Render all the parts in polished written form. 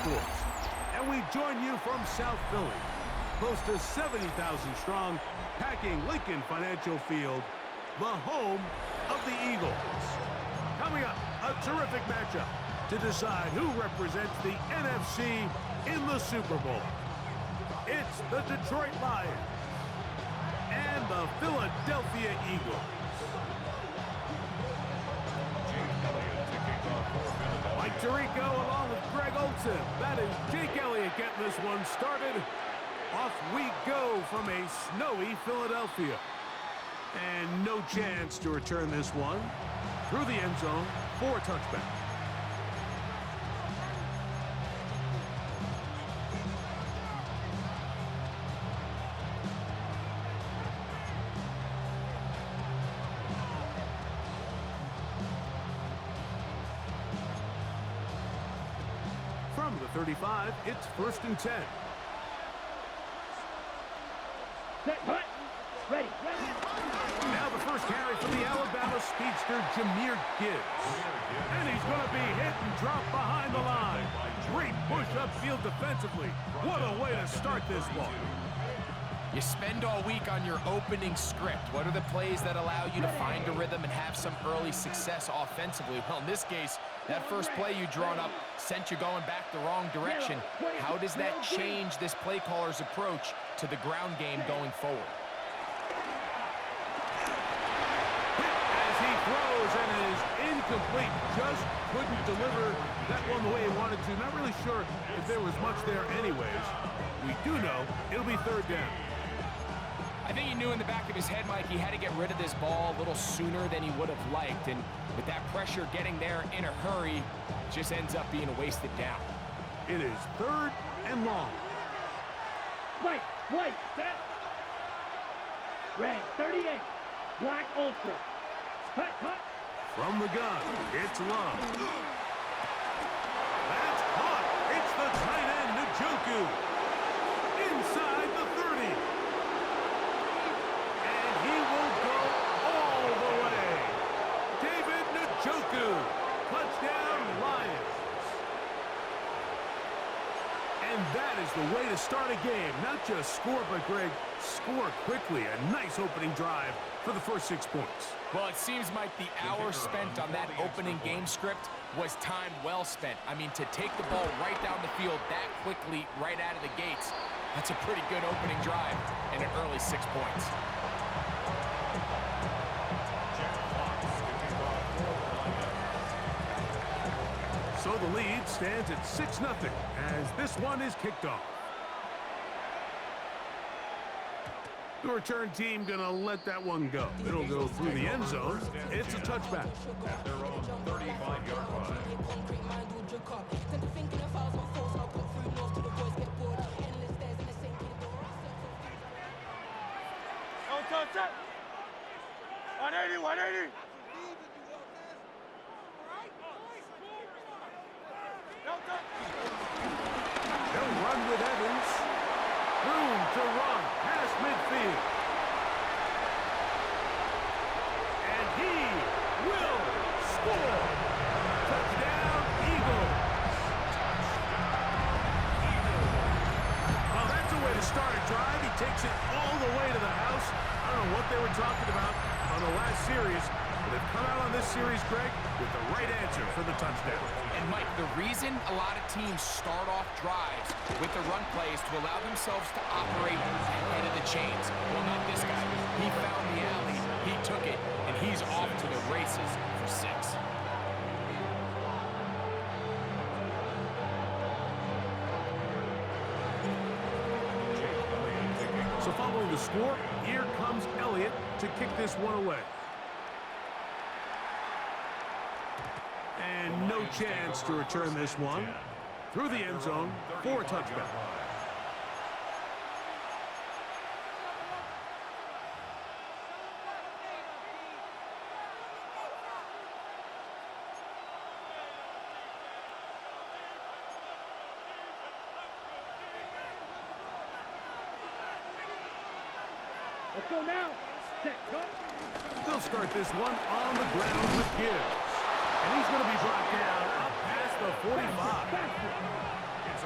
sports. And we join you from South Philly, close to 70,000 strong, packing Lincoln Financial Field, the home of the Eagles. Coming up, a terrific matchup to decide who represents the NFC in the Super Bowl. It's the Detroit Lions and the Philadelphia Eagles. Mike Tirico along with Greg Olson. That is Jake Elliott getting this one started. Off we go from a snowy Philadelphia. And no chance to return this one through the end zone for a touchback. From the 35, it's 1st and 10. Set, hut, ready. Now the first carry from the Alabama speedster, Jahmyr Gibbs. And he's going to be hit and dropped behind the line. Great push upfield defensively. What a way to start this one. You spend all week on your opening script. What are the plays that allow you to find a rhythm and have some early success offensively? Well, in this case, that first play you drawn up sent you going back the wrong direction. How does that change this play caller's approach to the ground game going forward? As he throws, and it is incomplete. Just couldn't deliver that one the way he wanted to. Not really sure if there was much there anyways. We do know it'll be 3rd down. I think he knew in the back of his head, Mike, he had to get rid of this ball a little sooner than he would have liked. And with that pressure getting there in a hurry, it just ends up being a wasted down. It is 3rd and long. White, set. Red, 38. Black, ultra. Hut. From the gun, it's Love. That's caught. It's the tight end, Njoku. Inside the 30. And he will go all the way. David Njoku. Touchdown, Lions. And that is the way to start a game. Not just score, but, Greg, score quickly. A nice opening drive for the first 6 points. Well, it seems like the hour spent on that opening game script was time well spent. I mean, to take the ball right down the field that quickly, right out of the gates, that's a pretty good opening drive and an early 6 points. So the lead stands at 6-0 as this one is kicked off. The return team gonna let that one go. It'll go through the end zone. It's a touchback. At their own 35-yard line. Set. 180. They'll run with Evans. Room to run past midfield. And he will score. Touchdown, Eagles. Well, that's a way to start a drive. He takes it all the way to the house. I don't know what they were talking about on the last series, but they've come out on this series, Greg, with the right answer for the touchdown. And, Mike, the reason a lot of teams start off drives with the run plays to allow themselves to operate ahead of the chains. Well, not this guy. He found the alley, he took it, and he's off to the races for 6. So following the score, here comes Elliott to kick this one away. And no chance to return this one through the end zone for a touchback. Let's go now. Set, go. They'll start this one on the ground with Gibbs. And he's going to be brought down up past the 45. It's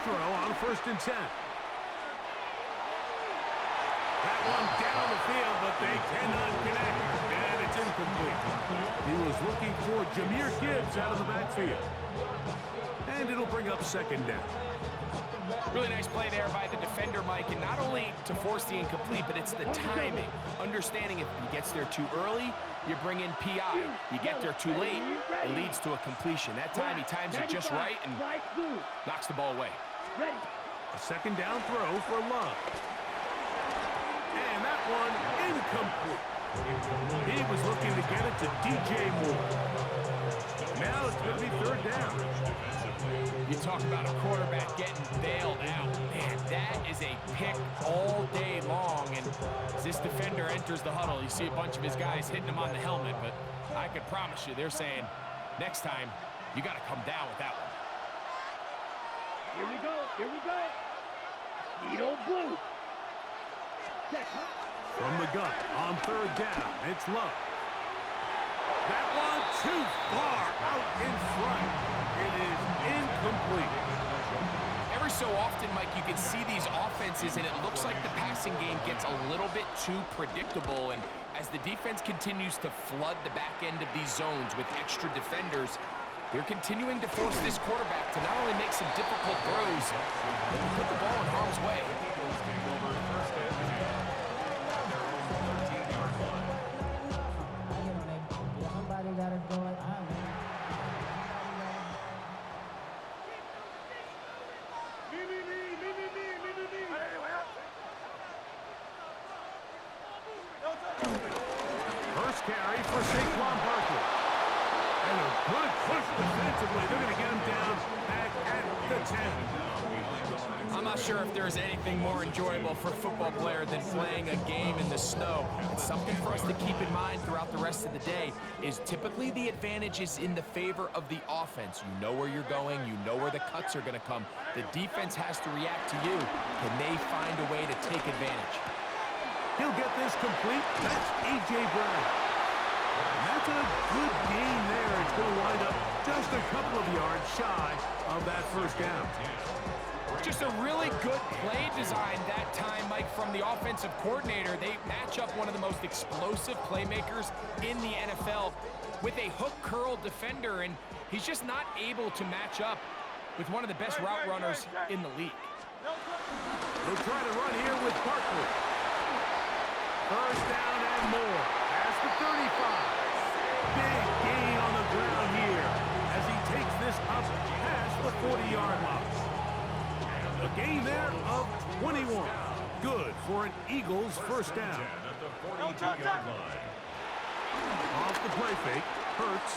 throw on 1st and 10. That one down the field, but they cannot connect. And it's incomplete. He was looking for Jahmyr Gibbs out of the backfield. And it'll bring up 2nd down. Really nice play there by the defender, Mike, and not only to force the incomplete, but it's the timing. Understanding if he gets there too early, you bring in PI. You get there too late, it leads to a completion. That time he times it just right and knocks the ball away. A 2nd down throw for Love. And that one incomplete. He was looking to get it to DJ Moore. Now it's going to be 3rd down. You talk about a quarterback getting bailed out. Man, that is a pick all day long. And as this defender enters the huddle, you see a bunch of his guys hitting him on the helmet. But I can promise you, they're saying, next time, you got to come down with that one. Here we go. Here we go. Needle blue. From the gun on 3rd down, it's Love. That one too far out in front. It is incomplete. Every so often, Mike, you can see these offenses, and it looks like the passing game gets a little bit too predictable. And as the defense continues to flood the back end of these zones with extra defenders, they're continuing to force this quarterback to not only make some difficult throws, but to put the ball in harm's way. First carry for Saquon Barkley. And a good push defensively. They're going to get him down back at the 10. I'm not sure if there's anything more enjoyable for a football player than playing a game in the snow. And something for us to keep in mind throughout the rest of the day is typically the advantage is in the favor of the offense. You know where you're going. You know where the cuts are going to come. The defense has to react to you. Can they find a way to take advantage? He'll get this complete. That's A.J. Brown. And that's a good gain there. It's going to wind up just a couple of yards shy of that 1st down. Just a really good play design that time, Mike, from the offensive coordinator. They match up one of the most explosive playmakers in the NFL with a hook curl defender, and he's just not able to match up with one of the best route runners in the league. They'll try to run here with Barkley. 1st down and more. Past the 35. Big gain on the ground here as he takes this up past the 40-yard line. A gain there of 21. Good for an Eagles 1st down. At the 42-yard line. Off the play fake. Hurts.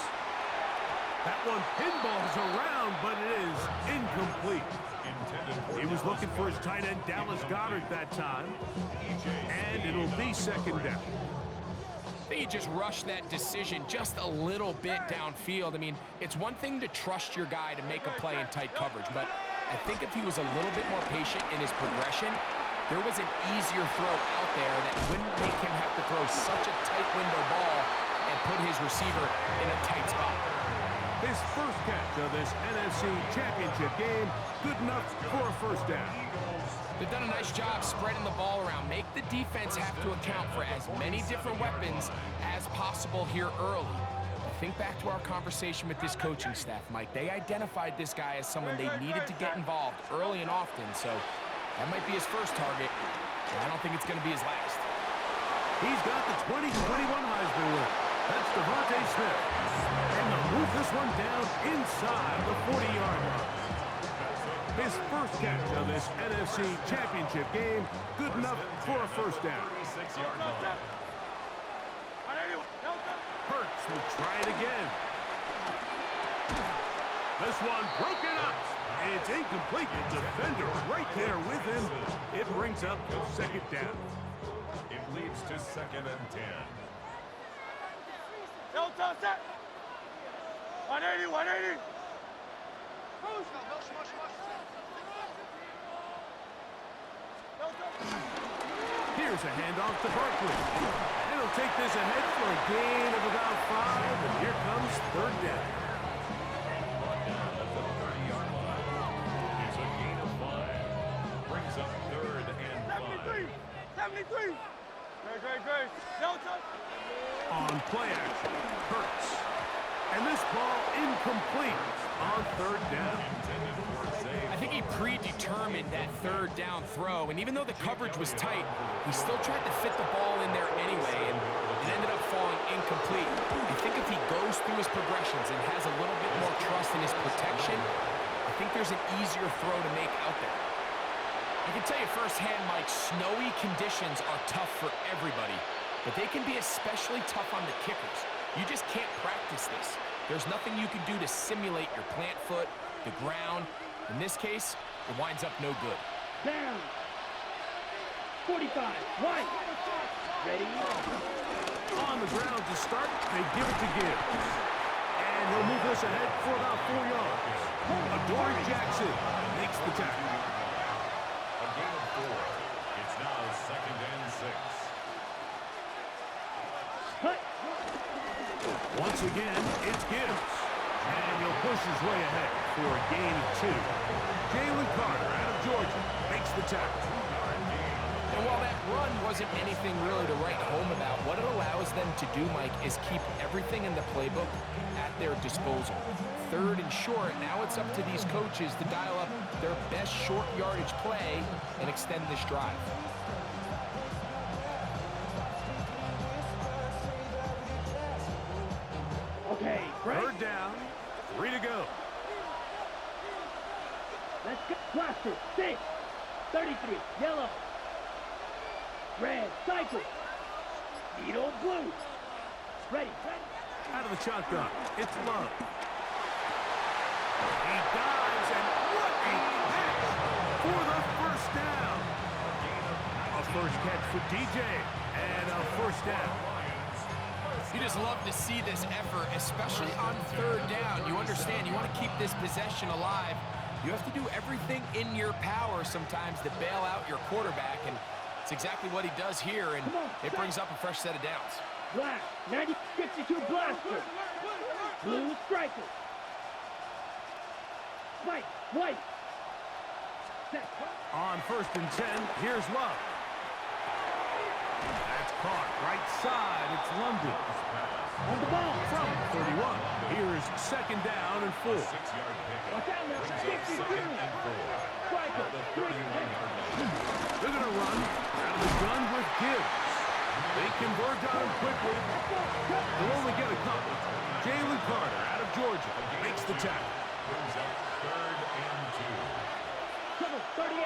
That one pinballs around, but it is incomplete. He was looking for his tight end, Dallas Goedert, that time. And it'll be 2nd down. I think he just rushed that decision just a little bit downfield. I mean, it's one thing to trust your guy to make a play in tight coverage, but I think if he was a little bit more patient in his progression, there was an easier throw out there that wouldn't make him have to throw such a tight window ball and put his receiver in a tight spot. His first catch of this NFC Championship game, good enough for a 1st down. They've done a nice job spreading the ball around. Make the defense have to account for as many different weapons as possible here early. Think back to our conversation with this coaching staff, Mike. They identified this guy as someone they needed to get involved early and often, so that might be his first target, but I don't think it's going to be his last. He's got the 2021 Heisman winner. That's Devontae Smith. And they'll move this one down inside the 40-yard line. His first catch of this NFC Championship game, good enough for a 1st down. 36-yard line. Hurts will try it again. This one broken up. And it's incomplete. The defender right there with him. It brings up 2nd down. It leads to 2nd and 10. 180, 180. Here's a handoff to Barkley. And he'll take this ahead for a gain of about 5. And here comes 3rd down. At the 30-yard line. It's a gain of 5. On play action, Hurts. And this ball incomplete on third down. I think he predetermined that third down throw, and even though the coverage was tight, he still tried to fit the ball in there anyway, and it ended up falling incomplete. I think if he goes through his progressions and has a little bit more trust in his protection, I think there's an easier throw to make out there. I can tell you firsthand, Mike, snowy conditions are tough for everybody, but they can be especially tough on the kickers. You just can't practice this. There's nothing you can do to simulate your plant foot, the ground. In this case, it winds up no good. Down. 45. Right. Ready. On the ground to start, they give it to Gibbs. And he'll move this ahead for about 4 yards. Adoree Jackson makes the tackle. A gain of 4. It's now 2nd and 6. Cut. Once again, it's Gibbs. And he'll push his way ahead for a gain of 2. Jalen Carter out of Georgia makes the tackle. And while that run wasn't anything really to write home about, what it allows them to do, Mike, is keep everything in the playbook at their disposal. 3rd and short, now it's up to these coaches to dial up their best short yardage play and extend this drive. Okay. Right. 3rd down, 3 to go. Let's go. Blaster. 6. 33. Yellow. Red. Cycle. Needle. Blue. Ready. Out of the shotgun, it's Love. He dives, and what a catch for the first down. A first catch for DJ, and a first down. You just love to see this effort, especially on 3rd down. You understand, you want to keep this possession alive. You have to do everything in your power sometimes to bail out your quarterback, and it's exactly what he does here, and it brings up a fresh set of downs. Black. 52 blaster. Blue striker. White. White. Set. On 1st and 10, here's Love. That's caught right side. It's London. On the ball. From 31, here's 2nd down and 4. 6-yard pickup. Watch out now. Brings up 2nd and 4. Striker. The 31-yard line. They're going to run out of the gun with Gibbs. They convert on him quickly. They'll only get a couple. Jalen Carter out of Georgia makes the tackle. Brings up 3rd and 2. Trouble. 38.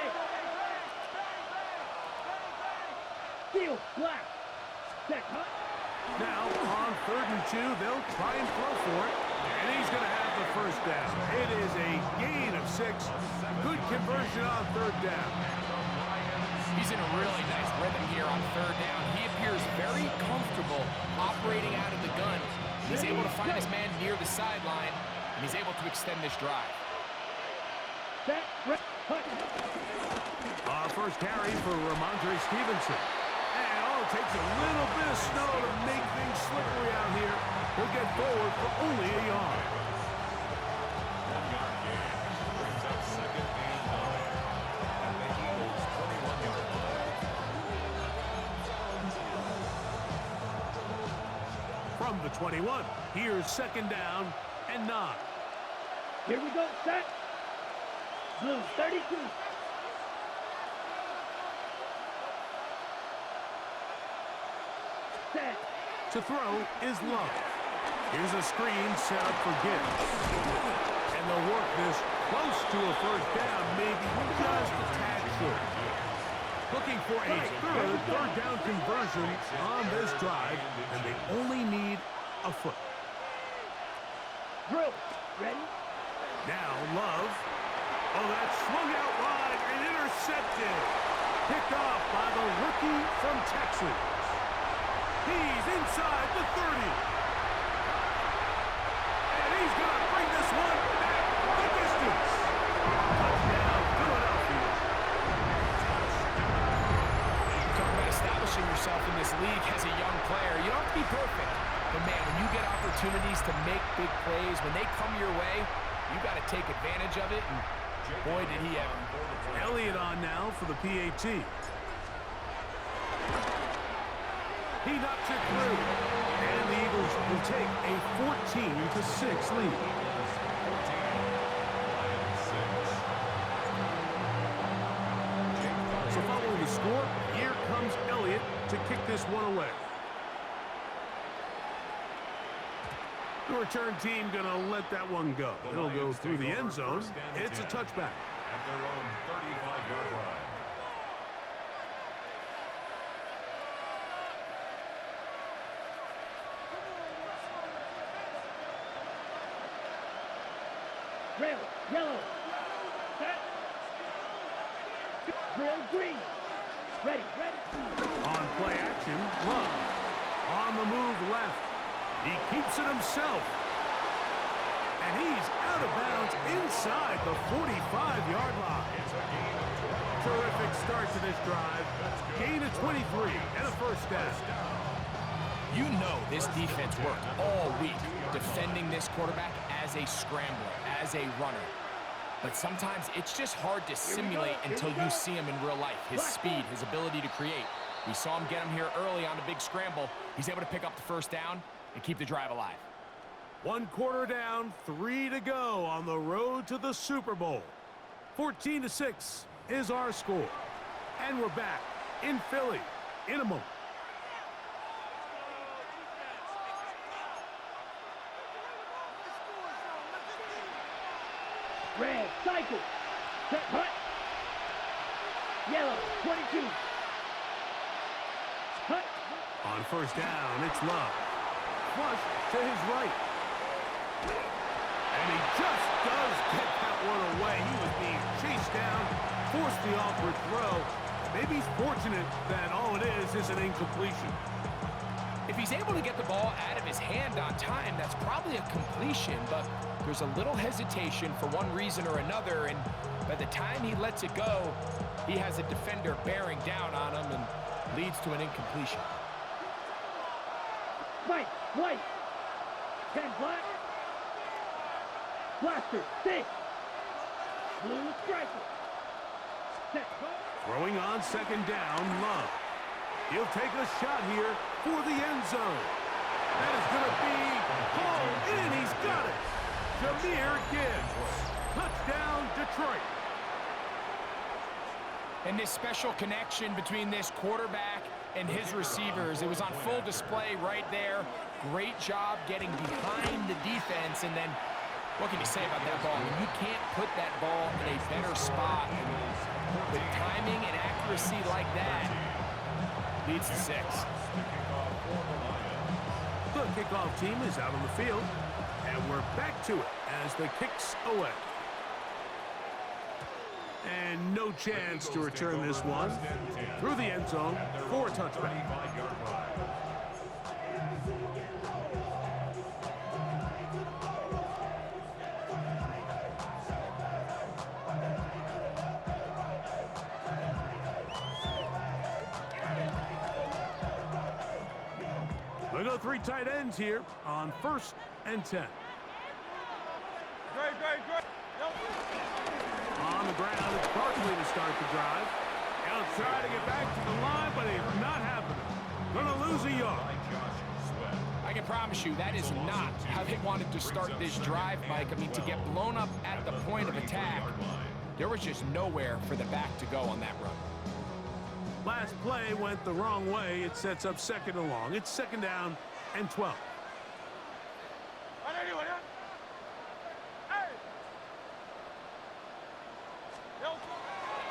Steel. Black. Set. Cut. Now, on 3rd and 2, they'll try and throw for it. And he's going to have the first down. It is a gain of 6. Good conversion on 3rd down. He's in a really nice rhythm here on 3rd down. He appears very comfortable operating out of the gun. He's able to find his man near the sideline, and he's able to extend this drive. Set. Cut. Our first carry for Ramondre Stevenson. And all it takes a little bit of snow to make things slippery out here. He'll get forward for only a yard. 1-yard gain. Brings up 2nd and 9. At the Eagles' 21-yard line. From the 21, here's 2nd down and 9. Here we go. Set. Blue. 32. Set. To throw is Love. Here's a screen set up for Gibbs. And they'll work this close to a first down, maybe just a tad short. Looking for a third down conversion on this drive, and they only need a foot. Drill. Ready. Now Love. Oh, that's swung out wide and intercepted. Picked off by the rookie from Texas. He's inside the 30. And he's going to bring this one back the distance. Touchdown, Philadelphia. Talk about establishing yourself in this league as a young player. You don't have to be perfect, but man, when you get opportunities to make big plays, when they come your way, you got to take advantage of it, and boy, did he ever. Elliott on now for the PAT. He knocks it through. And the Eagles will take a 14-6 lead. So following the score, here comes Elliott to kick this one away. The return team going to let that one go. It'll go through the end zone. It's a touchback. At their own 35-yard line. Red, yellow. Set. Red, green. Ready, ready. On play action, Love. On the move left. He keeps it himself. And he's out of bounds inside the 45-yard line. Terrific start to this drive. Gain of 23 and a first down. You know this defense worked all week defending this quarterback as a scrambler, as a runner. But sometimes it's just hard to simulate until you see him in real life. His speed, his ability to create. We saw him get him here early on a big scramble. He's able to pick up the first down and keep the drive alive. 1 quarter down, 3 to go on the road to the Super Bowl. 14-6 is our score. And we're back in Philly in a moment. Red, cycle. Set, hut. Yellow, 22. Hut. On first down, it's Love. Flush to his right. And he just does get that one away. He was being chased down, forced the awkward throw. Maybe he's fortunate that all it is an incompletion. If he's able to get the ball out of his hand on time, that's probably a completion, but there's a little hesitation for one reason or another, and by the time he lets it go, he has a defender bearing down on him and leads to an incompletion. White, white. 10 black. Blaster, 6. Blue striker. Set, hut. Throwing on second down, Love. He'll take a shot here for the end zone. That is going to be hauled in. He's got it. Jahmyr Gibbs. Touchdown, Detroit. And this special connection between this quarterback and his receivers, it was on full display right there. Great job getting behind the defense, and then what can you say about that ball? I mean, you can't put that ball in a better spot. With timing and accuracy like that, leads to 6. The kickoff team is out on the field, and we're back to it as the kick's away. And no chance to return this one through the end zone for a touchback. We go 3 tight ends here on 1st and 10. Great. On the ground, it's Barkley to start the drive. He'll try to get back to the line, but it's not happening. Gonna lose a yard. I can promise you that is not how they wanted to start this drive, Mike. I mean, to get blown up at the point of attack, there was just nowhere for the back to go on that run. Last play went the wrong way. It sets up 2nd and long. It's 2nd down and 12.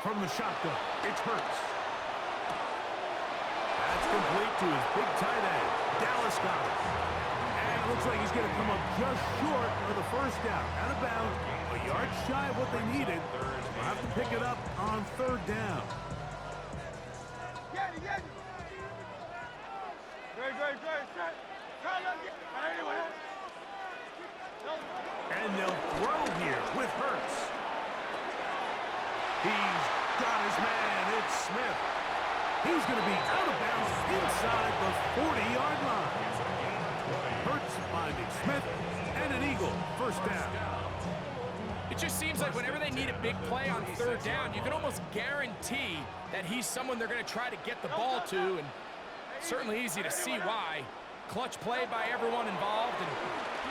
From the shotgun, it's Hurts. That's complete to his big tight end, Dallas Goedert. And it looks like he's going to come up just short of the first down. Out of bounds, a yard shy of what they needed. They'll have to pick it up on 3rd down. And they'll throw here with Hurts. He's got his man. It's Smith. He's going to be out of bounds inside the 40-yard line. Hurts finding Smith and an Eagle. First down. It just seems like whenever they need a big play on 3rd down, you can almost guarantee that he's someone they're going to try to get the ball to. And Certainly easy to see why. Clutch play by everyone involved and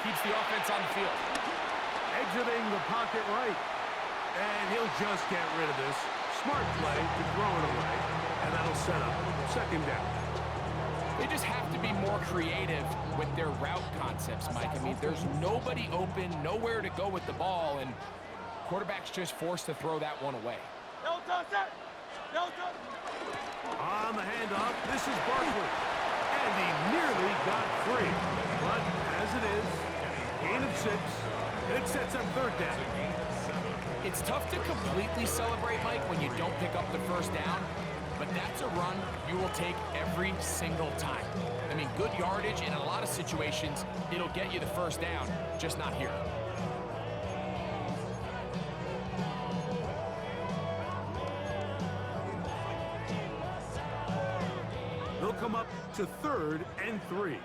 keeps the offense on the field. Exiting the pocket right. And he'll just get rid of this. Smart play to throw it away. And that'll set up second down. They just have to be more creative with their route concepts, Mike. I mean, there's nobody open, nowhere to go with the ball, and quarterback's just forced to throw that one away. On the handoff, this is Barkley. And he nearly got free. But as it is, gain of 6. It sets up third down. It's tough to completely celebrate, Mike, when you don't pick up the first down, but that's a run you will take every single time. I mean, good yardage, and in a lot of situations, it'll get you the first down, just not here. They'll come up to 3rd and 3.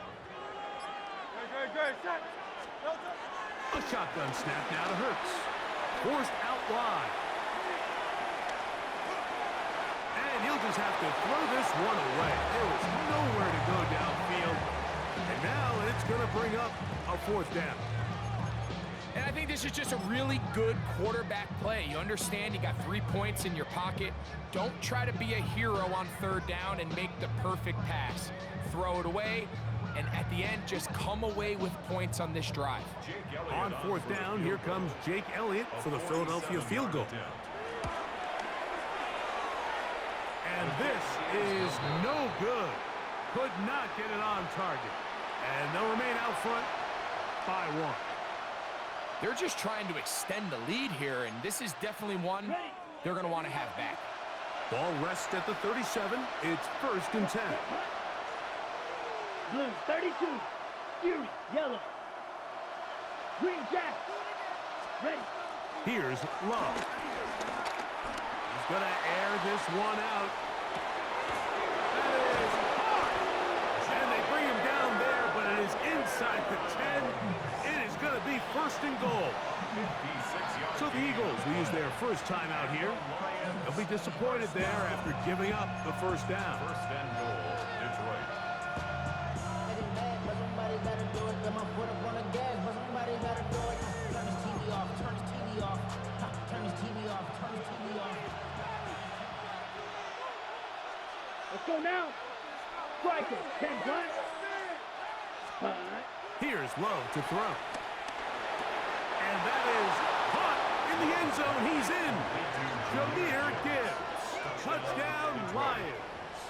A shotgun snap now to Hurts. Forced out wide. And he'll just have to throw this one away. There was nowhere to go downfield. And now it's going to bring up a 4th down. And I think this is just a really good quarterback play. You understand you got 3 points in your pocket. Don't try to be a hero on 3rd down and make the perfect pass. Throw it away, and at the end, just come away with points on this drive. On 4th down, here comes Jake Elliott for the Philadelphia field goal. And this is no good. Could not get it on target. And they'll remain out front by 1. They're just trying to extend the lead here, and this is definitely one they're going to want to have back. Ball rests at the 37. It's 1st and 10. Blue 32. Fury yellow. Green jack. Ready. Here's Love. He's going to air this one out. That is hard. And they bring him down there, but it is inside the 10. It is going to be 1st and goal. So the Eagles will use their first time out here. They'll be disappointed there after giving up the 1st down. 1st and goal, Detroit. Let's go now. Striker, 10 black. Here's Love to throw. And that is caught in the end zone. He's in. Jahmyr Gibbs. Touchdown, Lions.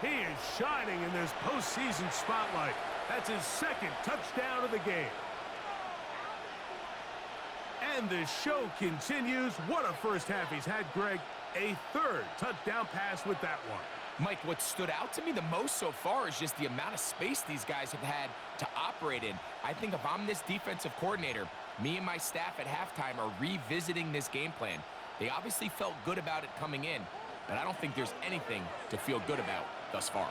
He is shining in this postseason spotlight. That's his 2nd touchdown of the game. And the show continues. What a first half he's had, Greg. A 3rd touchdown pass with that one. Mike, what stood out to me the most so far is just the amount of space these guys have had to operate in. I think if I'm this defensive coordinator, me and my staff at halftime are revisiting this game plan. They obviously felt good about it coming in, but I don't think there's anything to feel good about thus far.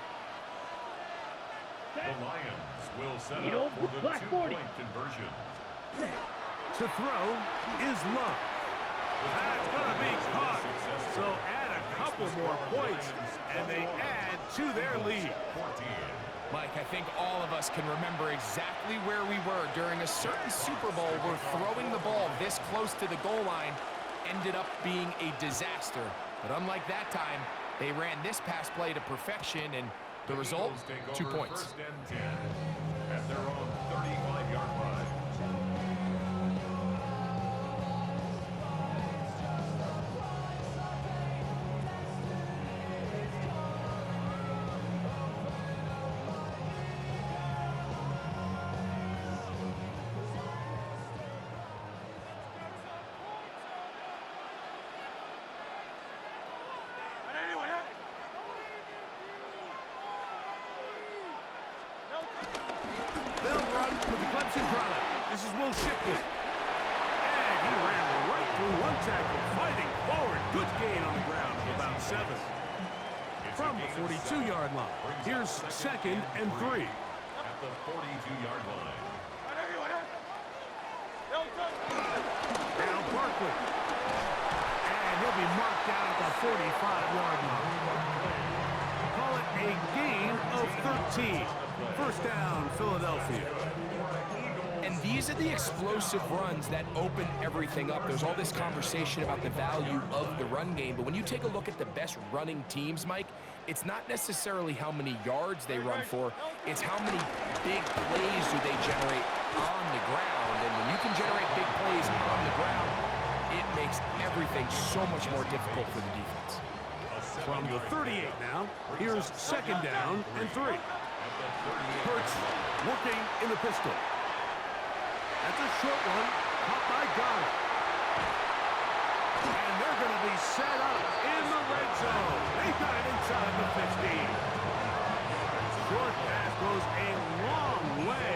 The Lions will set up for the 2-point conversion. To throw is Love. That's going to be caught. So add a couple more points, and they add to their lead. Mike, I think all of us can remember exactly where we were during a certain Super Bowl where throwing the ball this close to the goal line ended up being a disaster. But unlike that time, they ran this pass play to perfection, and the result, 2 points. 1st and 10 at their own 35-yard line. This is Will Shipley. And he ran right through one tackle, fighting forward. Good gain on the ground for about 7. From the 42-yard line, here's 2nd and 3. At the 42-yard line. Now Barkley. And he'll be marked down at the 45-yard line. Call it a a gain of 13. First down, Philadelphia. And these are the explosive runs that open everything up. There's all this conversation about the value of the run game, but when you take a look at the best running teams, Mike, it's not necessarily how many yards they run for, it's how many big plays do they generate on the ground. And when you can generate big plays on the ground, it makes everything so much more difficult for the defense. From the 38 now, here's second down and 3. Hurts working in the pistol. That's a short one, caught by Garner. And they're going to be set up in the red zone. They got it inside the 15. Short pass goes a long way.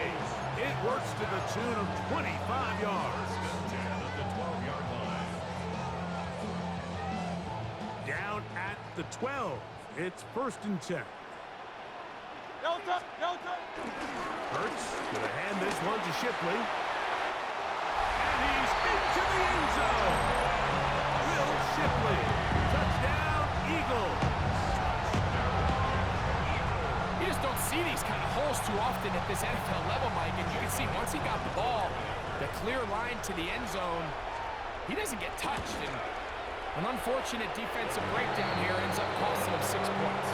It works to the tune of 25 yards. Down at the 12. It's first and 10. Hurts going to hand this one to Shipley. And he's into the end zone. Will Shipley. Touchdown, Eagles. You just don't see these kind of holes too often at this NFL level, Mike. And you can see once he got the ball, the clear line to the end zone, he doesn't get touched. And an unfortunate defensive breakdown here ends up costing him 6 points.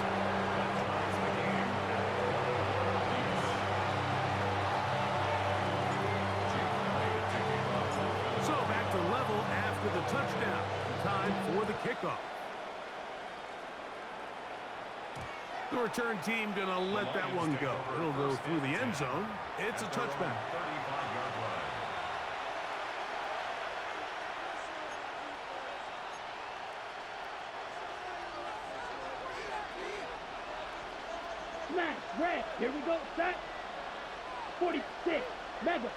So back to level after the touchdown. Time for the kickoff. The return team gonna let that one go. It'll go through the end zone. It's a touchback. Smash, red. Here we go. Set. 46. Mega.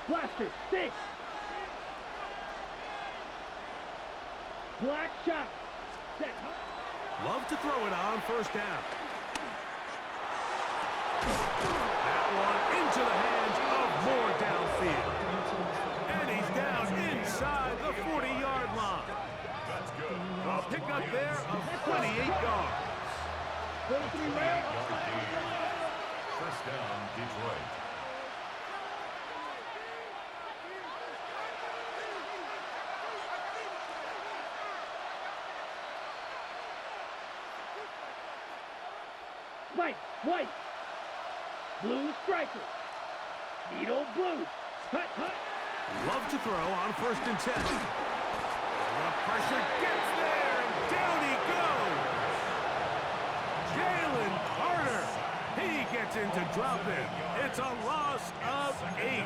Blaster. 6. Black shot. Set. Love to throw it on first down. That one into the hands of Moore downfield. And he's down inside the 40-yard line. A pickup there of 28 yards. 43 red. First down, Detroit. White, white. Blue striker. Needle blue. Hut, hut. Love to throw on first and 10. The pressure gets there, and down he goes. Jalen Carter. He gets into dropping. It's a loss of 8.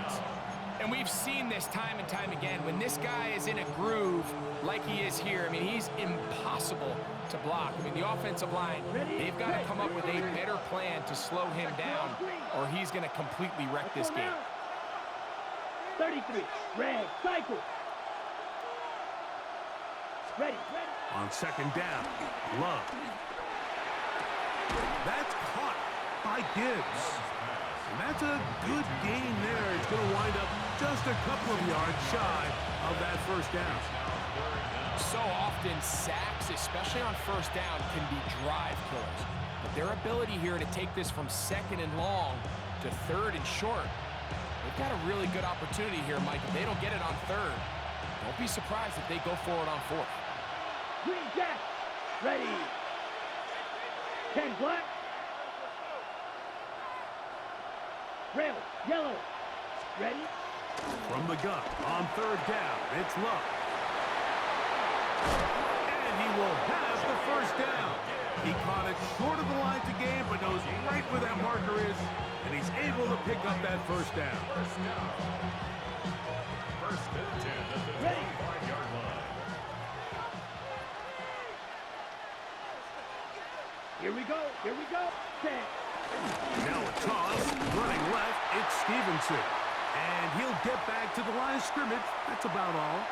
And we've seen this time and time again. When this guy is in a groove like he is here, I mean, he's impossible to block. I mean, the offensive line, they've got to come up with a better plan to slow him down, or he's going to completely wreck this game. 33. Red. Cycle. Ready. Ready. On second down, Love. That's caught by Gibbs. And that's a good gain there. It's going to wind up just a couple of yards shy of that first down. So often, sacks, especially on first down, can be drive killers. But their ability here to take this from second and long to third and short, they've got a really good opportunity here, Mike. If they don't get it on third, don't be surprised if they go for it on fourth. Green Jack. Ready. 10 black. Rail. Yellow. Ready. From the gun on third down, it's Love. And he will have the first down. He caught it short of the line to gain, but knows right where that marker is, and he's able to pick up that first down. First and 10 at the 25-yard line. Here we go. Here we go. 10. Now a toss, running left, it's Stevenson. And he'll get back to the line of scrimmage. That's about all.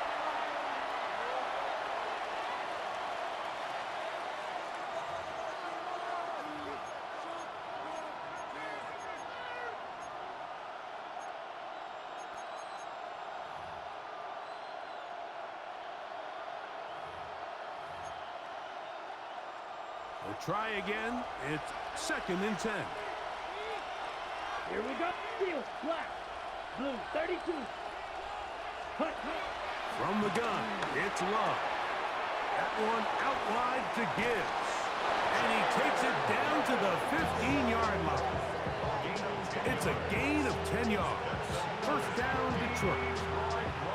try again. It's 2nd and 10. Here we go. Field, black. Blue, 32. Hut, hut. From the gun, it's Love. That one out wide to Gibbs. And he takes it down to the 15-yard line. It's a gain of 10 yards. First down, Detroit.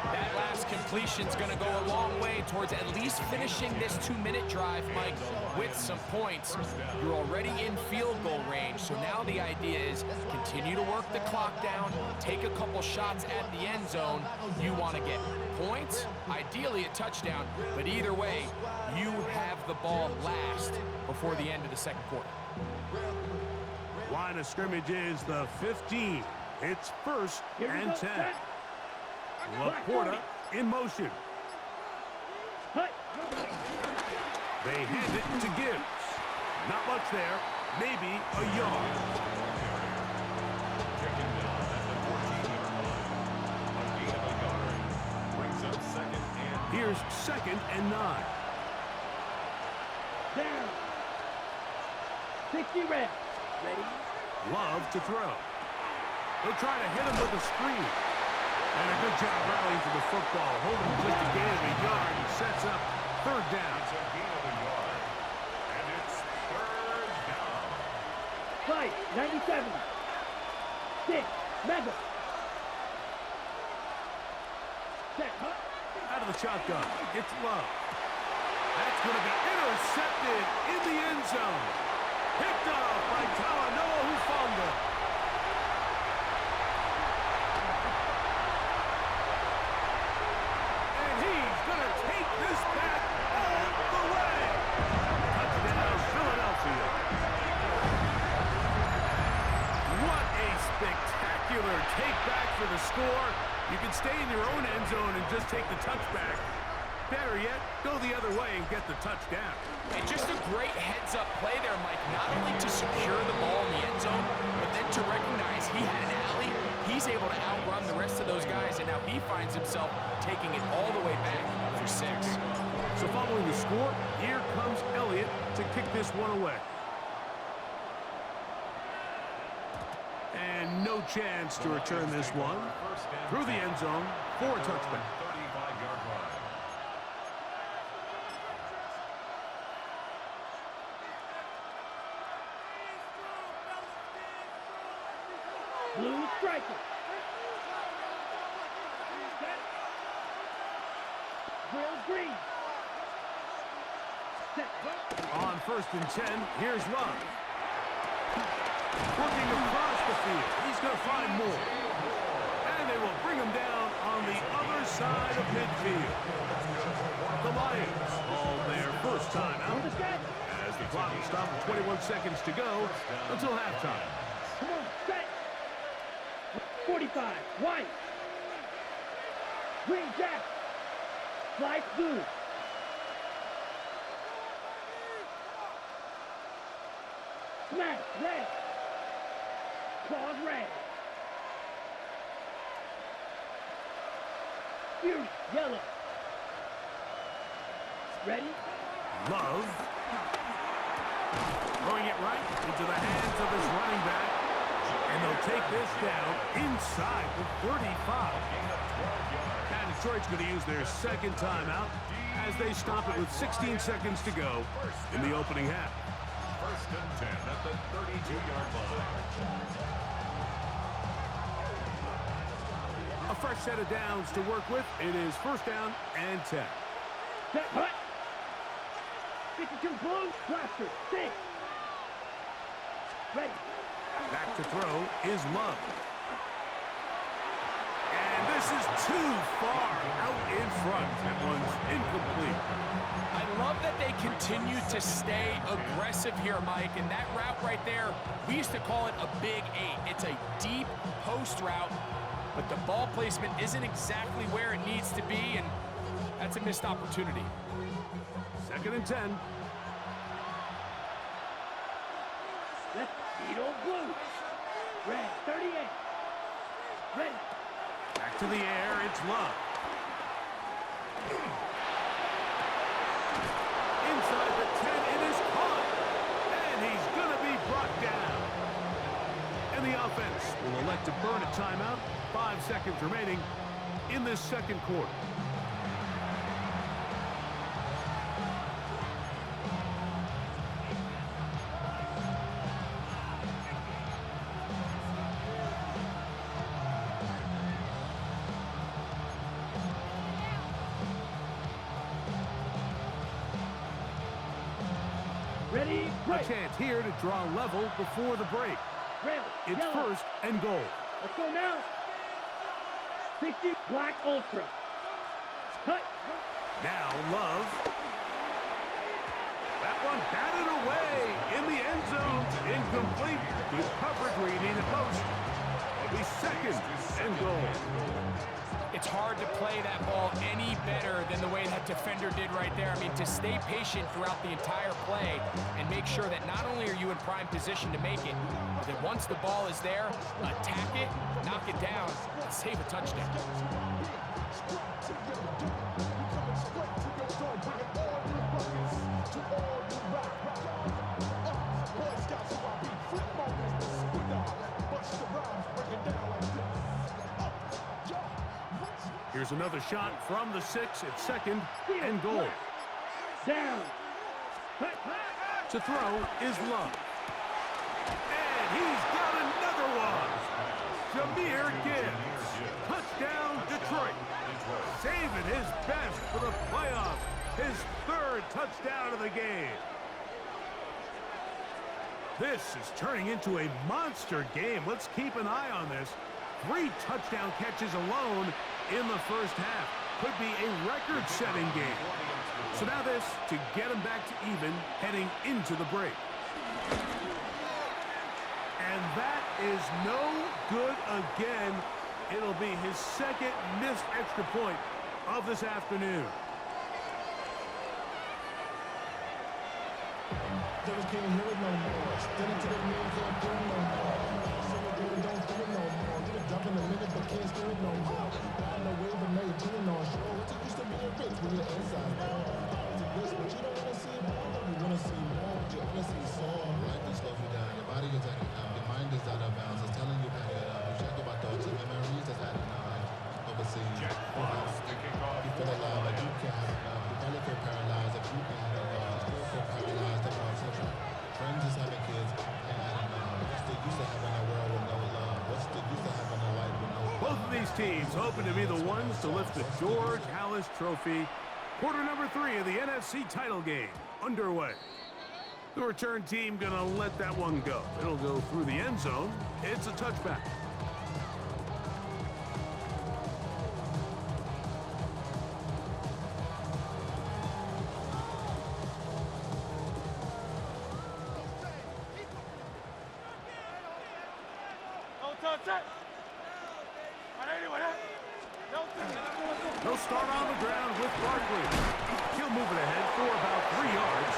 That last completion's going to go a long way towards at least finishing this 2-minute drive, Mike, with some points. You're already in field goal range, so now the idea is continue to work the clock down, take a couple shots at the end zone. You want to get points, ideally a touchdown, but either way, you have the ball last before the end of the second quarter. Line of scrimmage is the 15. It's 1st and 10. Laporta in motion. They hand it to Gibbs. Not much there. Maybe a yard. Checking down at the 14-yard line. A gain of a yard. Brings up 2nd and 9. Here's 2nd and 9. Down. 60 reps. Ready? Love to throw. They'll try to hit him with a screen. And a good job rallying for the football. Holding him just a gain of a yard and sets up 3rd down. It's a gain of a yard. And it's 3rd down. 5, 97. 6, Mega. Set, hut. Out of the shotgun, it's Love. That's going to be intercepted in the end zone. Picked off by Talanoa Hufanga. And he's going to take this back all the way. Touchdown, Philadelphia. What a spectacular take back for the score. You can stay in your own end zone and just take the touchback. Better yet, go the other way and get the touchdown. And just a great heads-up play there, Mike. Not only to secure the ball in the end zone, but then to recognize he had an alley. He's able to outrun the rest of those guys, and now he finds himself taking it all the way back for 6. So following the score, here comes Elliott to kick this one away. And no chance to return this one. Through the end zone for a touchback. 35-yard line. Blue striker. Grill green. Set, hut. On 1st and 10, here's Love. Working across the field. He's going to find more. And they will bring him down on the other side of midfield. The Lions call their first time out as the clock will stop with 21 seconds to go until halftime. Come on, set. 45, white. Green jack. Slice blue. Smash red. Claws red. Fury yellow. Ready? Love. Throwing it right into the hands of his running back. And they'll take this down inside the 35. And Detroit's going to use their 2nd timeout as they stop it with 16 seconds to go in the opening half. 1st and 10 at the 32-yard line. A fresh set of downs to work with. It is 1st down and 10. Set, hut. 52 blue, blaster, 6. Ready. Back to throw is Love. And this is too far out in front. That one's incomplete. I love that they continue to stay aggressive here, Mike, and that route right there, we used to call it a big 8. It's a deep post route, but the ball placement isn't exactly where it needs to be, and that's a missed opportunity. 2nd and 10. Let's beat old blue. Red, 38. Ready. Back to the air, it's Love. Inside the 10, it is caught. seconds remaining in this second quarter. Ready, A break. chance here to draw level before the break. Red, It's yellow. first and goal. Let's go now. 60, black ultra. Cut. Now Love. That one batted away in the end zone. Incomplete. Good coverage reading the post. It'll be second and goal. It's hard to play that ball any better than the way that defender did right there. I mean, to stay patient throughout the entire play and make sure that not only are you in prime position to make it, but that once the ball is there, attack it, knock it down, and save a touchdown. Here's another shot from the 6 at second and goal. Down. Cut. To throw is Love. And he's got another one. Jahmyr Gibbs. Touchdown, Detroit. Saving his best for the playoffs. His third touchdown of the game. This is turning into a monster game. Let's keep an eye on this. 3 touchdown catches alone in the first half. Could be a record-setting game. So now this to get him back to even heading into the break. And that is no good again. It'll be his second missed extra point of this afternoon. Still can't hear it no more. Still into the man can't do it no more. Still do it, don't do it no more. Get a dump in a minute, but can't do it no more. Riding the wave, but now you're doing on shore. What you used to be a bitch when you're inside. It's a bitch, but you don't want to see more. You want to see more, but you want to see more. Life will slow you down. Your body is acting up. Your mind is out of bounds. It's telling you back it up. You check about thoughts and memories that's adding up. Overseas. Jack Frost to kick off. You feel alive, but you can't have enough. You probably feel paralyzed if you can't have enough. Still feel paralyzed about social. Friends is having kids, and I don't know. What's the use of having a world with no love? What's the use of having a life with no love? Both of these teams hoping to be the ones to lift the George Halas Trophy. Quarter number 3 of the NFC title game underway. The return team gonna let that one go. It'll go through the end zone. It's a touchback. They'll start on the ground with Barkley. He'll move it ahead for about 3 yards.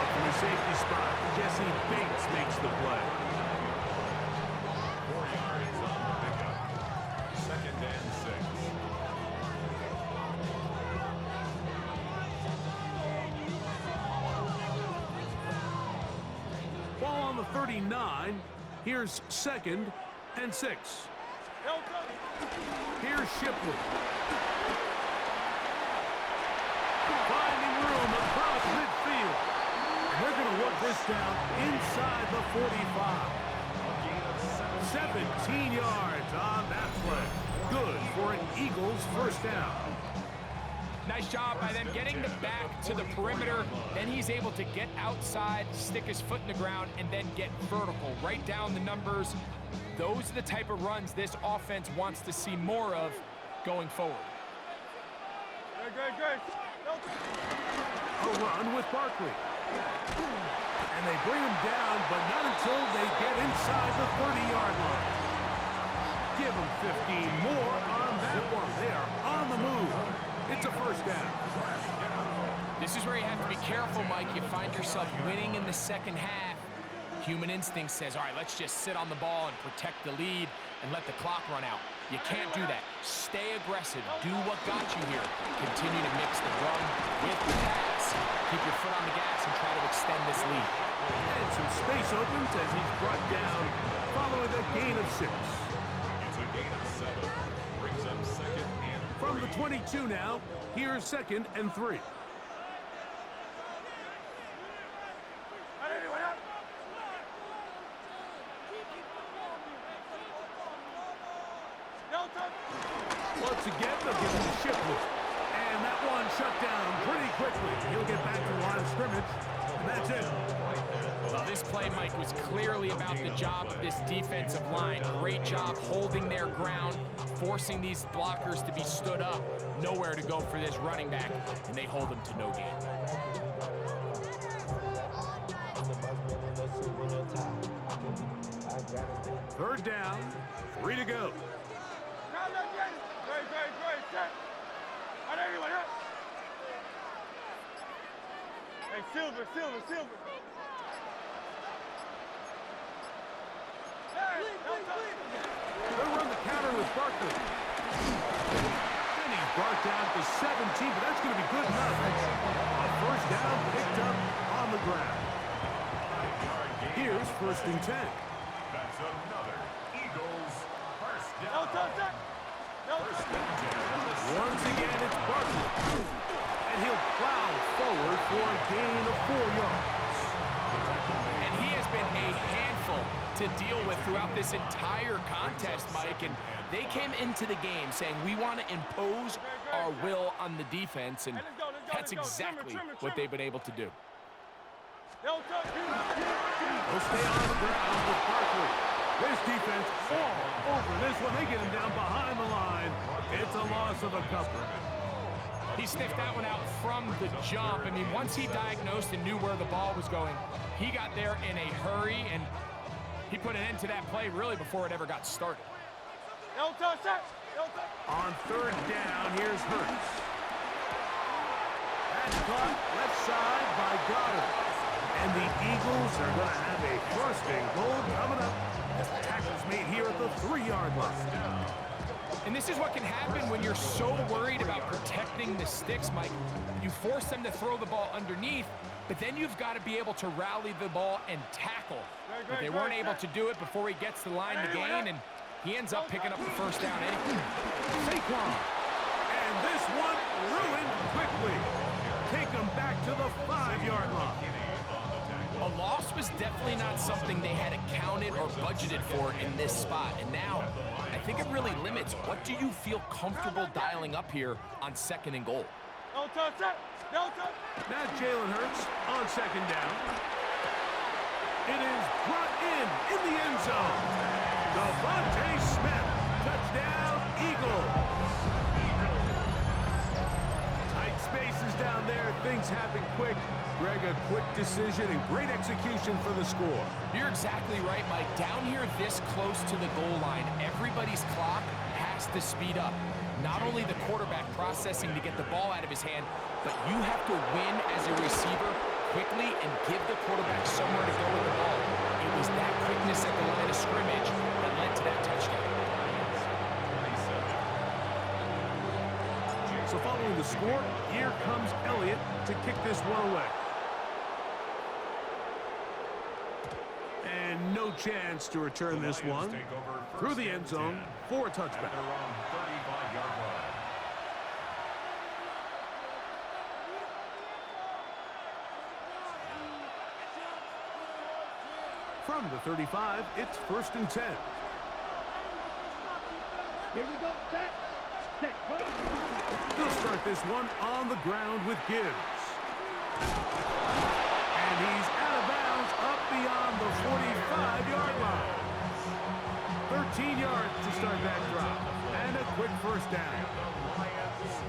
Up in the safety spot, Jesse Bates makes the play. 4 yards on the pickup. Second and 6. Ball on the 39. Here's second and 6. Here's Shipley. Finding room across midfield. And they're going to work this down inside the 45. 17 yards on that play. Good for an Eagles first down. Nice job by them getting the back to the perimeter. Then he's able to get outside, stick his foot in the ground, and then get vertical. Write down the numbers. Those are the type of runs this offense wants to see more of going forward. A run with Barkley. And they bring him down, but not until they get inside the 30-yard line. Give them 15 more on that one. They are on the move. It's a first down. This is where you have to be careful, Mike. You find yourself winning in the second half. Human instinct says, all right, let's just sit on the ball and protect the lead and let the clock run out. You can't do that. Stay aggressive. Do what got you here. Continue to mix the run with the pass. Keep your foot on the gas and try to extend this lead. And some space opens as he's brought down following a gain of 6. It's a gain of 7. From the 22 now, here's 2nd and 3. Once again, they'll give him the ship look. And that one shut down pretty quickly. He'll get back to the line of scrimmage, and that's it. Well, this play, Mike, was clearly about the job of this defensive line. Great job holding their ground, forcing these blockers to be stood up. Nowhere to go for this running back, and they hold him to no gain. 3rd down, 3 to go. Hey, Silver. They'll run the counter with Barkley. And he's brought down to 17, but that's going to be good enough. A 1st down picked up on the ground. Here's 1st and 10. That's another Eagles first No down. touchdown. First and 10. Once again, it's Barkley. And he'll plow forward for a gain of 4 yards. And he has been a handful to deal with throughout this entire contest, Mike. And they came into the game saying, we want to impose our will on the defense, and that's exactly what they've been able to do. No touchdown. They'll stay on the ground with Barkley. This defense all over this one. They get him down behind the line. It's a loss of a couple. He sniffed that one out from the jump. I mean, once he diagnosed and knew where the ball was going, he got there in a hurry, and he put an end to that play really before it ever got started. No touchdown. No touchdown. On 3rd down, here's Hurts. That's caught left side by Goddard. And the Eagles are going to have a 1st and goal coming up as the tackle's made here at the 3-yard line. And this is what can happen when you're so worried about protecting the sticks, Mike. You force them to throw the ball underneath, but then you've got to be able to rally the ball and tackle. But they weren't able to do it before he gets the line to gain, and he ends up picking up the 1st down anyway. Saquon. And this one ruined quickly. Take them back to the 5-yard line. A loss was definitely not something they had accounted or budgeted for in this spot. And now, I think it really limits what do you feel comfortable dialing up here on 2nd and goal. No touchdown. No touchdown. Now Jalen Hurts on 2nd down. It is brought in the end zone. Devontae Smith. Touchdown, Eagles. Tight spaces down there. Things happen quick. Greg, a quick decision and great execution for the score. You're exactly right, Mike. Down here this close to the goal line, everybody's clock has to speed up. Not only the quarterback processing to get the ball out of his hand, but you have to win as a receiver quickly and give the quarterback somewhere to go with the ball. It was that quickness at the line of scrimmage that led to that touchdown. So following the score, here comes Elliott to kick this one away. And no chance to return this one through the end zone for a touchback. From the 35, it's 1st and 10. Here we go. Set. They'll start this one on the ground with Gibbs. And he's out of bounds up beyond the 45-yard line. 13 yards to start that drop. And a quick 1st down.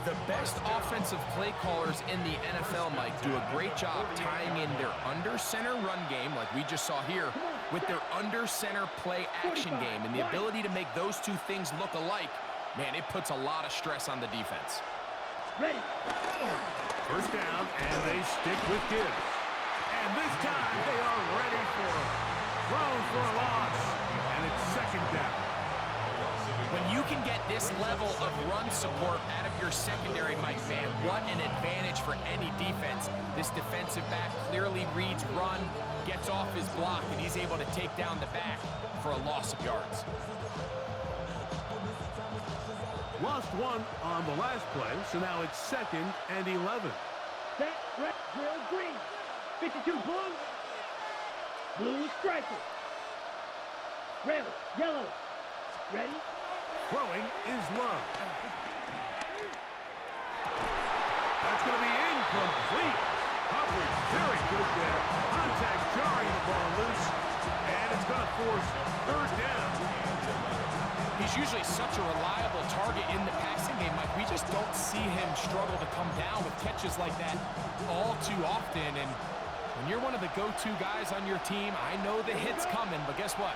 The best offensive play callers in the NFL, Mike, do a great job tying in their under-center run game, like we just saw here, with their under-center play action game. And the ability to make those two things look alike, man, it puts a lot of stress on the defense. Ready. 1st down, and they stick with Gibbs. And this time, they are ready for it. Thrown for a loss, and it's 2nd down. When you can get this level of run support out of your secondary, Mike, man, what an advantage for any defense. This defensive back clearly reads run, gets off his block, and he's able to take down the back for a loss of yards. Lost one on the last play, so now it's 2nd and 11. Set, red, drill, green. 52 blue. Blue striker. Red, yellow. Ready? Throwing is Love. That's going to be incomplete. Coverage very good there. Contact jarring the ball loose. And it's going to force 3rd down. He's usually such a reliable target in the passing game, Mike. We just don't see him struggle to come down with catches like that all too often. And when you're one of the go-to guys on your team, I know the hit's coming, but guess what?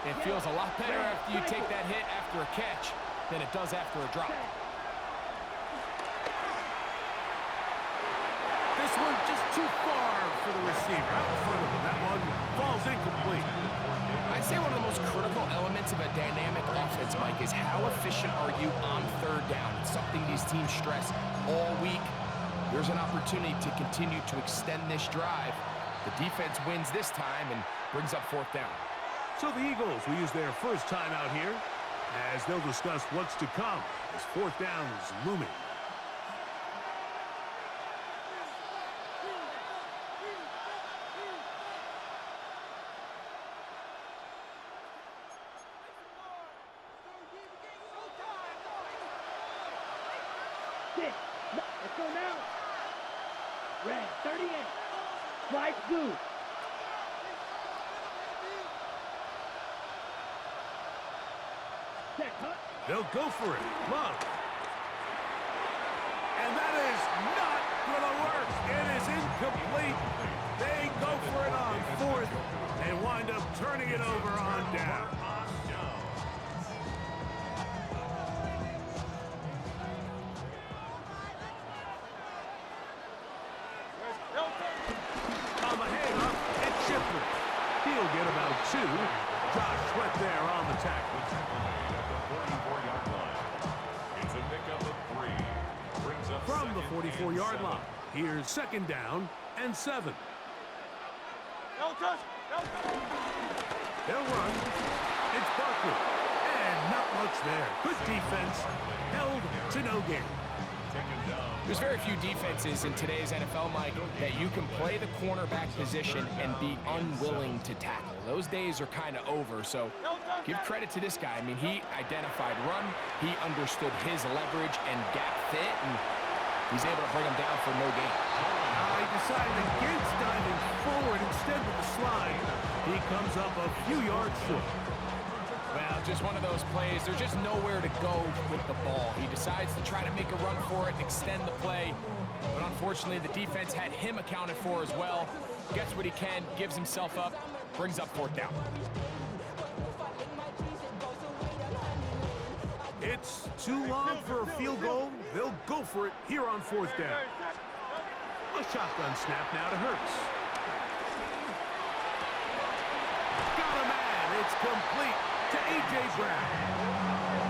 It feels a lot better after you take that hit after a catch than it does after a drop. This one just too far for the receiver. Out in front of him. That one falls incomplete. I'd say one of the most critical elements of a dynamic offense, Mike, is how efficient are you on 3rd down? It's something these teams stress all week. There's an opportunity to continue to extend this drive. The defense wins this time and brings up 4th down. So the Eagles will use their first time out here as they'll discuss what's to come as 4th down is looming. Let's go now. Red, 38. Flight blue. Set, cut. They'll go for it. Love. And that is not going to work. It is incomplete. They go for it on 4th and wind up turning it over on down. On the handoff, it's Shipley. He'll get about 2. Josh Sweat there on the tackle. At the 44-yard line. It's a pickup of 3. Brings up From the 2nd and 44-yard 7. line, here's 2nd down and 7. They'll run. It's Barkley. And not much there. Good defense. Held to no gain. There's very few defenses in today's NFL, Mike, that you can play the cornerback position and be unwilling to tackle. Those days are kind of over, so give credit to this guy. I mean, he identified run, he understood his leverage and gap fit, and he's able to bring him down for no gain. He decided against diving forward instead with the slide. He comes up a few yards short. Well, just one of those plays. There's just nowhere to go with the ball. He decides to try to make a run for it and extend the play. But unfortunately, the defense had him accounted for as well. Gets what he can, gives himself up, brings up 4th down. It's too long for a field goal. They'll go for it here on 4th down. A shotgun snap now to Hurts. Got a man. It's complete to A.J. Brown.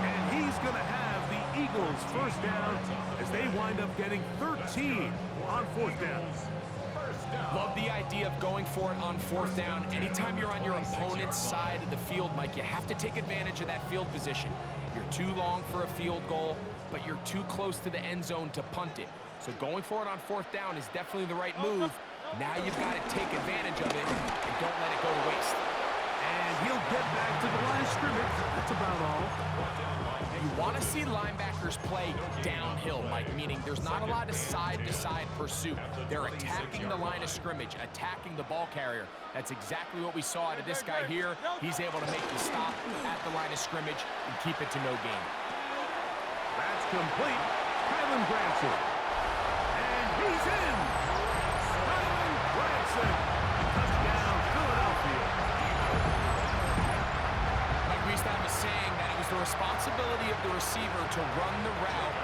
And he's going to have the Eagles' first down as they wind up getting 13 on 4th down. Love the idea of going for it on 4th down. Anytime you're on your opponent's side of the field, Mike, you have to take advantage of that field position. You're too long for a field goal, but you're too close to the end zone to punt it. So going for it on 4th down is definitely the right move. Now you've got to take advantage of it and don't let it go to waste. And he'll get back to the line of scrimmage. That's about all. You want to see linebackers play downhill, Mike, meaning there's not a lot of side-to-side pursuit. They're attacking the line of scrimmage, attacking the ball carrier. That's exactly what we saw out of this guy here. He's able to make the stop at the line of scrimmage and keep it to no gain. That's complete. Kylan Granson. And he's in. Kylan Granson. Touchdown, Philadelphia. Like we used to have a saying that it was the responsibility of the receiver to run the route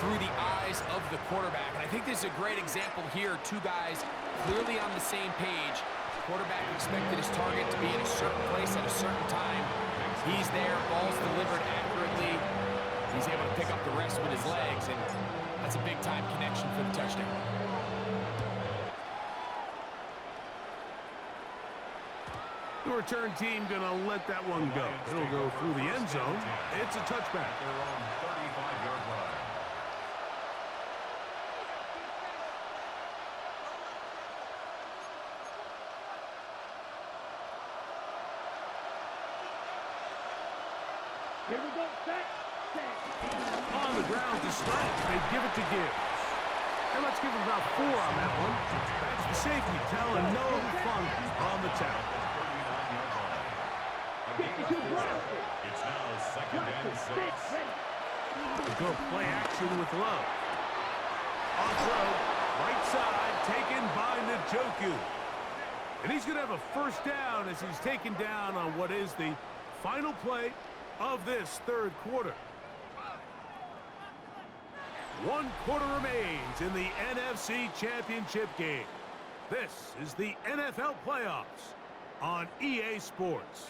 through the eyes of the quarterback. And I think this is a great example here. Two guys clearly on the same page. Quarterback expected his target to be in a certain place at a certain time. He's there, ball's delivered accurately. He's able to pick up the rest with his legs, and that's a big-time connection for the touchdown. The return team gonna let that one go. It'll go through the end zone. It's a touchback. Their own Here we go. Set. On the ground to start, they give it to Gibbs. And let's give him about 4 on that one. That's the safety tell, and no fun on the tackle. It's now 2nd and 6. They go play action with Love. Offload, right side, taken by Njoku. And he's going to have a first down as he's taken down on what is the final play of this third quarter. 1 quarter remains in the NFC Championship game. This is the NFL playoffs on EA Sports.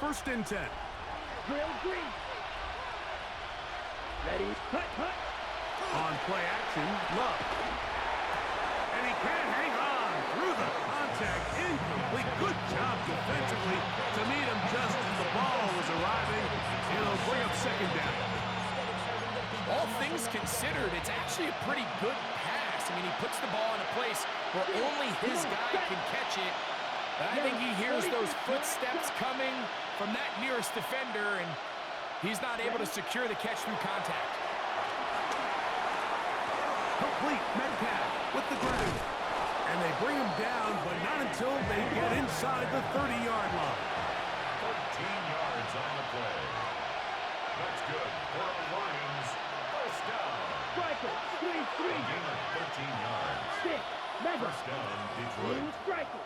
First and 10. Drill green. Ready. Cut. On play action, Love. And he can't hang on through the contact. Incomplete. Good job defensively to meet him just as the ball was arriving. It'll bring up second down. All things considered, it's actually a pretty good pass. I mean, he puts the ball in a place where only his guy can catch it. But I think he hears those footsteps coming from that nearest defender, and he's not able to secure the catch through contact. Complete. Metcalf with the ground. And they bring him down, but not until they get inside the 30-yard line. 13 yards on the play. That's good for the Lions. First down. Striker. 3. Gain of 13 yards. 6. Mega. First down, Detroit. Blue striker.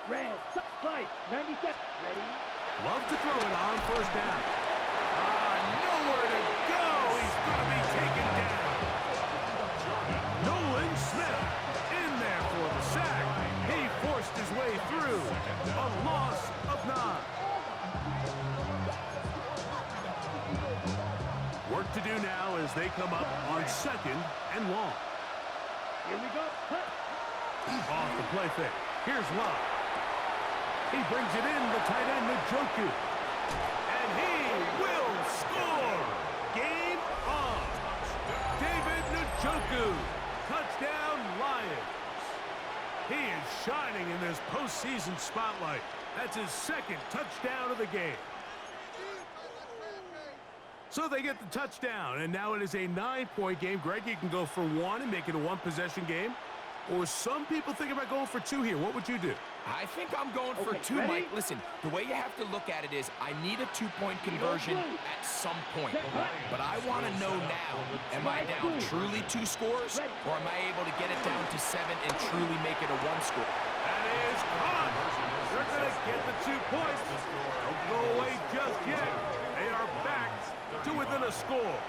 Red. 5. 97. Ready. Love to throw it on first down. Nowhere to go. He's going to be taken down. Nolan Smith in there for the sack. He forced his way through. A loss of 9. Work to do now as they come up on second and long. Here we go. Cut. Off the play fake. Here's Love. He brings it in, the tight end, Njoku. And he will score. Game on. David Njoku. Touchdown, Lions. He is shining in this postseason spotlight. That's his second touchdown of the game. So they get the touchdown, and now it is a 9-point game. Greg, you can go for 1 and make it a 1-possession game. Or some people think about going for 2 here. What would you do? I think I'm going for 2, ready? Mike. Listen, the way you have to look at it is I need a 2-point conversion at some point. But I want to know now, am I down truly 2 scores, or am I able to get it down to 7 and truly make it a 1 score? That is caught. They're going to get the 2 points. Don't go away just yet. They are back to within a score.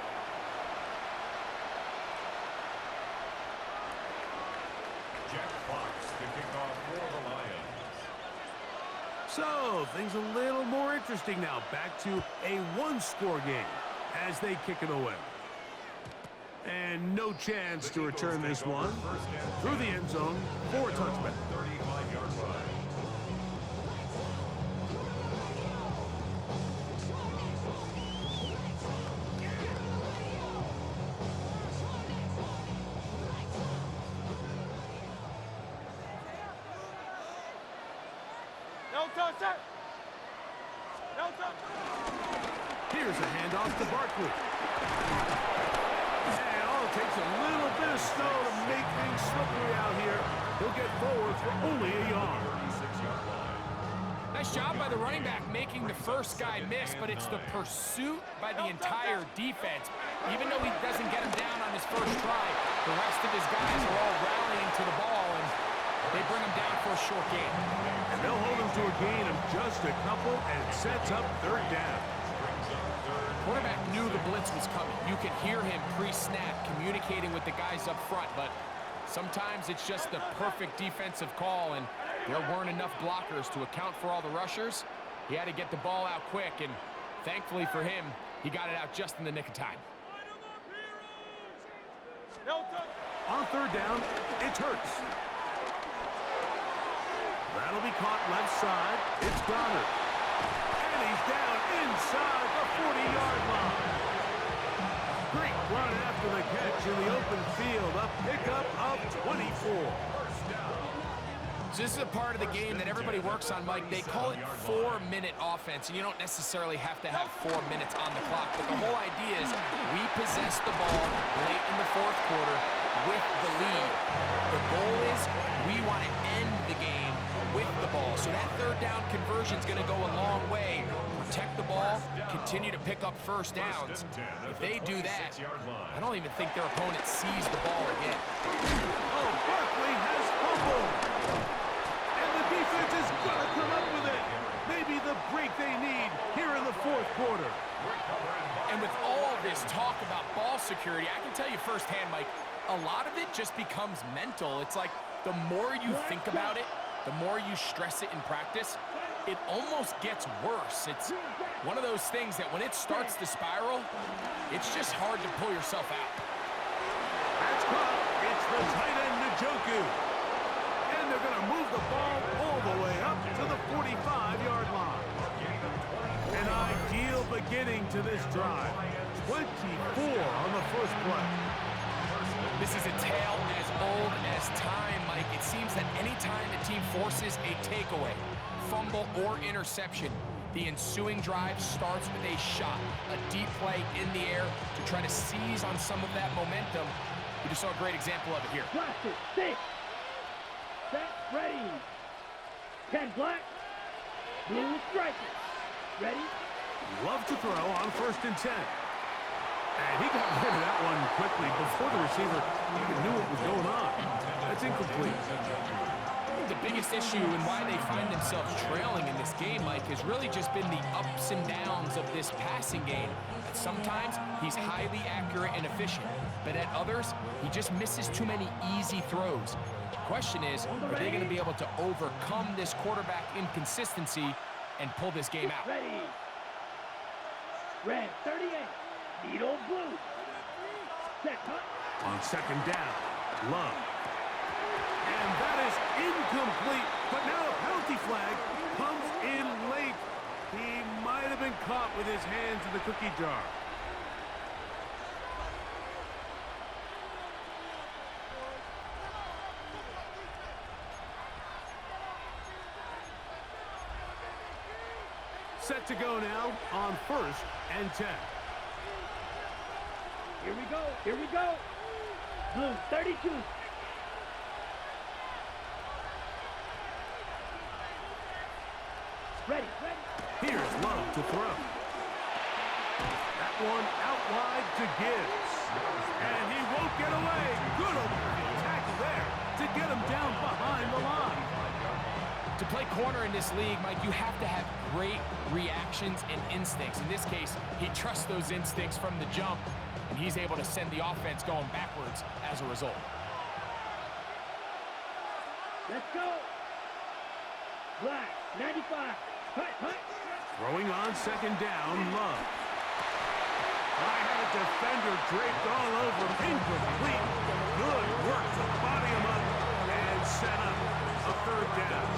Jack Fox to kick off for the Lions. So, things a little more interesting now. Back to a 1-score game as they kick it away. And no chance to return this one through the end zone for a touchback. 35-yard line. Here's a handoff to Barkley. And it takes a little bit of snow to make things slippery out here. He'll get forward for only a yard. 36-yard line. Nice job by the running back making the first guy miss, but it's the pursuit by the entire defense. Even though he doesn't get him down on his first try, the rest of his guys are all rallying to the ball, and they bring him down for a short gain. And they'll hold him to a gain of just a couple, and it sets up third down. Quarterback knew the blitz was coming. You could hear him pre-snap communicating with the guys up front, but sometimes it's just the perfect defensive call, and there weren't enough blockers to account for all the rushers. He had to get the ball out quick, and thankfully for him, he got it out just in the nick of time. On third down, it's Hurts. That'll be caught left side. It's Goddard. And he's down inside the 40-yard line. Great run after for the catch in the open field. A pickup of 24. So this is a part of the game that everybody works on, Mike. They call it 4-minute offense, and you don't necessarily have to have 4 minutes on the clock. But the whole idea is we possess the ball late in the fourth quarter with the lead. The goal is we want to end the game with the ball. So that third down conversion is going to go a long way. Protect the ball, continue to pick up first downs. If they do that, I don't even think their opponent sees the ball again. Oh, Barkley has fumbled. And the defense is going to come up with it. Maybe the break they need here in the fourth quarter. And with all this talk about ball security, I can tell you firsthand, Mike, a lot of it just becomes mental. It's like the more you think about it, the more you stress it in practice, it almost gets worse. It's one of those things that when it starts to spiral, it's just hard to pull yourself out. That's caught. It's the tight end, Njoku. And they're going to move the ball all the way up to the 45-yard line. An ideal beginning to this drive. 24 on the first play. This is a tale as old as time, Mike. It seems that anytime the team forces a takeaway, fumble, or interception, the ensuing drive starts with a shot, a deep play in the air to try to seize on some of that momentum. We just saw a great example of it here. Blaster, 6. Set, ready. 10 black. Blue striker. Ready? Love to throw on 1st and 10. And he got rid of that one quickly before the receiver even knew what was going on. That's incomplete. The biggest issue and why they find themselves trailing in this game, Mike, has really just been the ups and downs of this passing game. That sometimes he's highly accurate and efficient, but at others, he just misses too many easy throws. The question is, are they going to be able to overcome this quarterback inconsistency and pull this game out? Ready. Red, 38. Needle blue. Set, cut. On 2nd down, Love. And that is incomplete, but now a penalty flag comes in late. He might have been caught with his hands in the cookie jar. Set to go now on 1st and 10. Here we go. Here we go. Blue, 32. Ready, ready. Here's Love to throw. That one out wide to Gibbs. And he won't get away. Good tackle there to get him down behind the line. To play corner in this league, Mike, you have to have great reactions and instincts. In this case, he trusts those instincts from the jump, and he's able to send the offense going backwards as a result. Let's go. Black, 95. Cut, cut. Throwing on 2nd down, Love. I had a defender draped all over him. Incomplete. Good work to body him up and set up a 3rd down.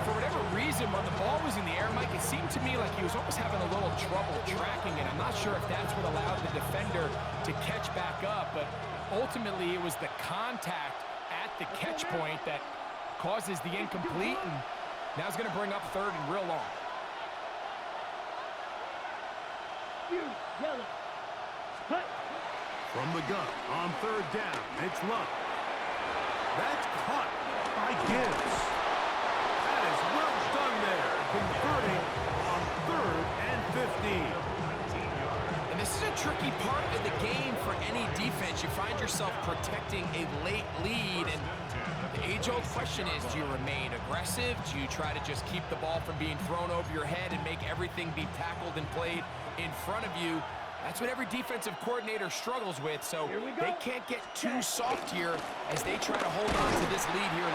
For whatever reason, when the ball was in the air, Mike, it seemed to me like he was almost having a little trouble tracking it. I'm not sure if that's what allowed the defender to catch back up, but ultimately it was the contact at the catch point that causes the incomplete, and now it's going to bring up 3rd and real long. Yellow. Cut. From the gun on 3rd down, it's Love. That's caught by Gibbs. That is well done there, converting on 3rd and 15. And this is a tricky part of the game for any defense. You find yourself protecting a late lead, and the age-old question is, do you remain aggressive? Do you try to just keep the ball from being thrown over your head and make everything be tackled and played in front of you? That's what every defensive coordinator struggles with, so they can't get too soft here as they try to hold on to this lead here.